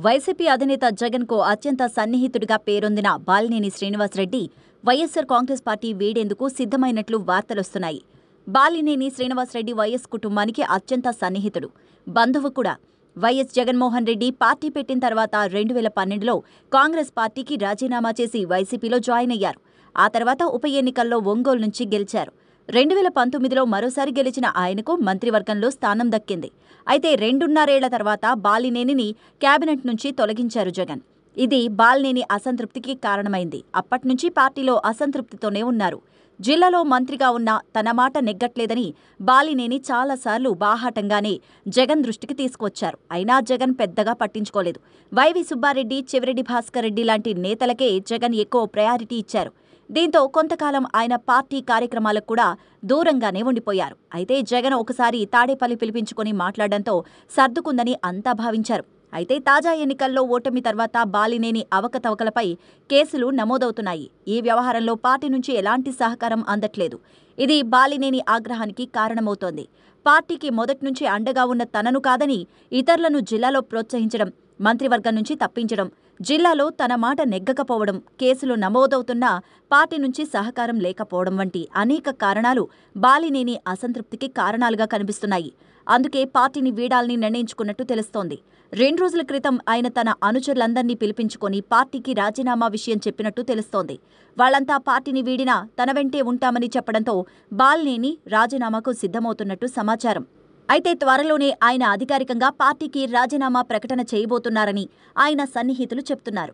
YCP అధినేత జగన్కు అత్యంత సన్నిహితుడిగా పేరొందిన బాలినేని శ్రీనివాసరెడ్డి వైఎస్సార్ కాంగ్రెస్ పార్టీ వీడేందుకు సిద్ధమైనట్లు వార్తలొస్తున్నాయి. బాలినేని శ్రీనివాసరెడ్డి వైఎస్ కుటుంబానికి అత్యంత సన్నిహితుడు, బంధువు కూడా. వైఎస్ జగన్మోహన్ రెడ్డి పార్టీ పెట్టిన తర్వాత 2012లో కాంగ్రెస్ పార్టీకి రాజీనామా చేసి వైసీపీలో జాయిన్ అయ్యారు. ఆ తర్వాత ఉప ఎన్నికల్లో ఒంగోలు నుంచి గెలిచారు. 2019లో మరోసారి గెలిచిన ఆయనకు మంత్రివర్గంలో స్థానం దక్కింది. అయితే 2.5 ఏళ్ల తర్వాత బాలినేనిని కేబినెట్ నుంచి తొలగించారు జగన్. ఇది బాలినేని అసంతృప్తికి కారణమైంది. అప్పట్నుంచి పార్టీలో అసంతృప్తితోనే ఉన్నారు. జిల్లాలో మంత్రిగా ఉన్న తన మాట నెగ్గట్లేదని బాలినేని చాలాసార్లు బాహాటంగానే జగన్ దృష్టికి తీసుకువచ్చారు. అయినా జగన్ పెద్దగా పట్టించుకోలేదు. వైవి సుబ్బారెడ్డి, చెవిరెడ్డి భాస్కర్ రెడ్డి లాంటి నేతలకే జగన్ ఎక్కువ ప్రయారిటీ ఇచ్చారు. దీంతో కొంతకాలం ఆయన పార్టీ కార్యక్రమాలకు కూడా దూరంగానే ఉండిపోయారు. అయితే జగన్ ఒకసారి తాడేపల్లి పిలిపించుకొని మాట్లాడడంతో సర్దుకుందని అంతా భావించారు. అయితే తాజా ఎన్నికల్లో ఓటమి తర్వాత బాలినేని అవకతవకలపై కేసులు నమోదవుతున్నాయి. ఈ వ్యవహారంలో పార్టీ నుంచి ఎలాంటి సహకారం అందట్లేదు. ఇది బాలినేని ఆగ్రహానికి కారణమవుతోంది. పార్టీకి మొదట్నుంచి అండగా ఉన్న తనను కాదని ఇతరులను జిల్లాలో ప్రోత్సహించడం, మంత్రివర్గం నుంచి తప్పించడం, జిల్లాలో తన మాట నెగ్గకపోవడం, కేసులు నమోదవుతున్నా పార్టీ నుంచి సహకారం లేకపోవడం వంటి అనేక కారణాలు బాలినేని అసంతృప్తికి కారణాలుగా కనిపిస్తున్నాయి. అందుకే పార్టీని వీడాలని నిర్ణయించుకున్నట్టు తెలుస్తోంది. 2 రోజుల క్రితం ఆయన తన అనుచరులందర్నీ పిలిపించుకొని పార్టీకి రాజీనామా విషయం చెప్పినట్టు తెలుస్తోంది. వాళ్లంతా పార్టీని వీడినా తన వెంటే ఉంటామని చెప్పడంతో బాలినేని రాజీనామాకు సిద్ధమవుతున్నట్టు సమాచారం. అయితే త్వరలోనే ఆయన అధికారికంగా పార్టీకి రాజీనామా ప్రకటన చేయబోతున్నారని ఆయన సన్నిహితులు చెప్తున్నారు.